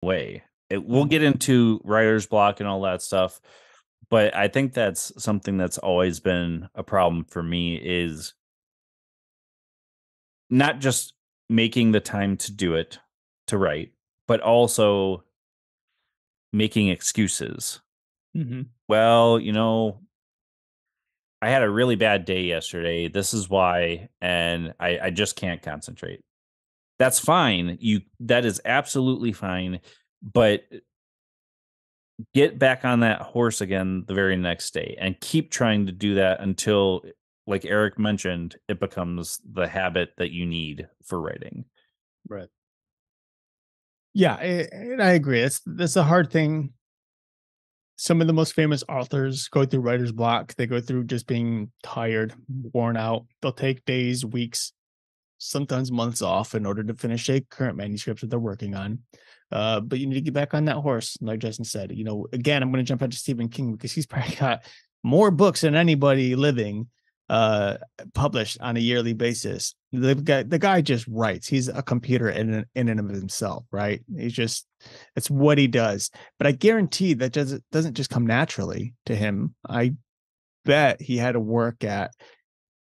way. We'll get into writer's block and all that stuff, but I think that's something that's always been a problem for me is not just making the time to do it, to write, but also making excuses. Mm-hmm. Well, I had a really bad day yesterday. This is why, and I just can't concentrate. That's fine. That is absolutely fine. But get back on that horse again the very next day and keep trying to do that until, like Eric mentioned, it becomes the habit that you need for writing. Right. Yeah, and I agree. That's a hard thing. Some of the most famous authors go through writer's block. They go through just being tired, worn out. They'll take days, weeks, sometimes months off in order to finish a current manuscript that they're working on. But you need to get back on that horse, like Justin said. Again, I'm going to jump out to Stephen King because he's probably got more books than anybody living uh published on a yearly basis. The guy just writes. He's a computer in and of himself, right? It's what he does. But I guarantee that doesn't just come naturally to him. I bet he had to work at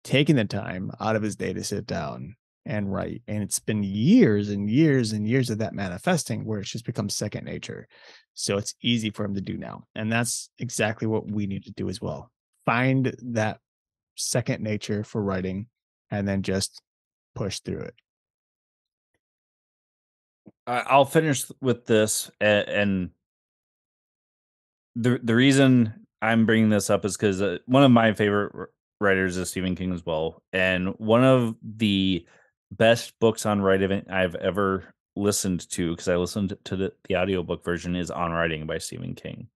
taking the time out of his day to sit down and write. And it's been years and years and years of that manifesting where it's just become second nature. So it's easy for him to do now. And that's exactly what we need to do as well. Find that second nature for writing and then just push through it. I'll finish with this, and the reason I'm bringing this up is because one of my favorite writers is Stephen King as well, and one of the best books on writing I've ever listened to, because I listened to the audiobook version, is On Writing by Stephen King.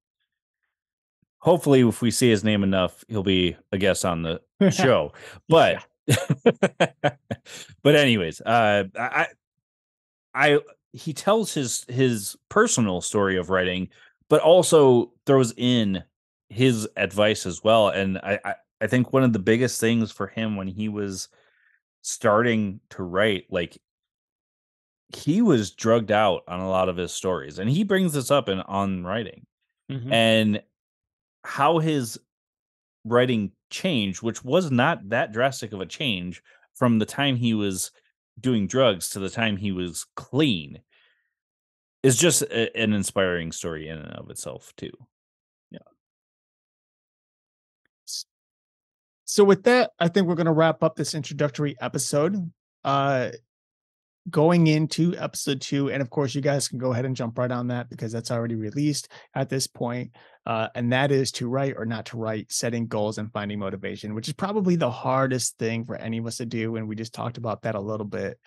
Hopefully, if we see his name enough, he'll be a guest on the show. Yeah. But but anyways, I he tells his personal story of writing, but also throws in his advice as well. And I think one of the biggest things for him when he was starting to write, like, he was drugged out on a lot of his stories, and he brings this up in On Writing, Mm-hmm. and how his writing changed, which was not that drastic of a change from the time he was doing drugs to the time he was clean, is just an inspiring story in and of itself too. Yeah. So with that, I think we're going to wrap up this introductory episode. Uh, Going into episode 2, and of course you guys can go ahead and jump right on that because that's already released at this point, and that is to write or not to write, setting goals and finding motivation, which is probably the hardest thing for any of us to do, and we just talked about that a little bit.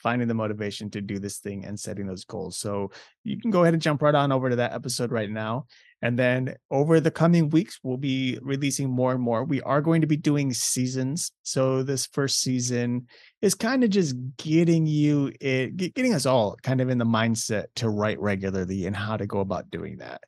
Finding the motivation to do this thing and setting those goals. So you can go ahead and jump right on over to that episode right now. And then over the coming weeks, we'll be releasing more and more. We are going to be doing seasons. So this first season is kind of just getting us all kind of in the mindset to write regularly and how to go about doing that.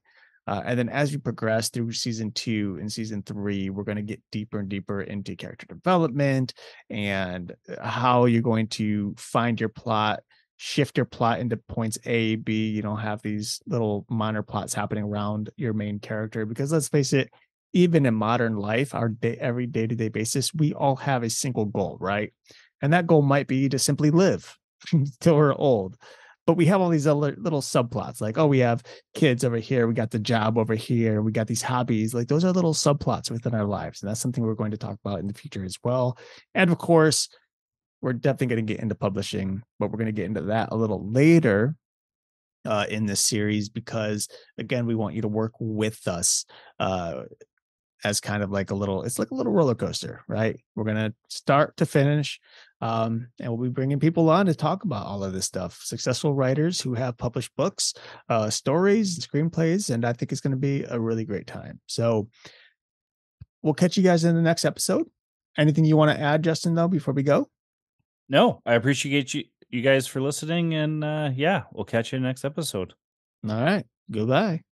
And then as we progress through season 2 and season 3, we're going to get deeper and deeper into character development and how you're going to find your plot, shift your plot into points A, B. You don't have these little minor plots happening around your main character because let's face it, even in modern life, every day-to-day basis, we all have a single goal, right? And that goal might be to simply live till we're old. But we have all these other little subplots, like, oh, we have kids over here, we got the job over here, we got these hobbies. Like those are little subplots within our lives. And that's something we're going to talk about in the future as well. And of course, we're definitely going to get into publishing, but we're going to get into that a little later in this series because, again, we want you to work with us as kind of like it's like a little roller coaster, right? We're going to start to finish. And we'll be bringing people on to talk about all of this stuff. Successful writers who have published books, stories, screenplays, and I think it's going to be a really great time. So we'll catch you guys in the next episode. Anything you want to add, Justin, though, before we go? No, I appreciate you guys for listening, and yeah, we'll catch you in the next episode. All right. Goodbye.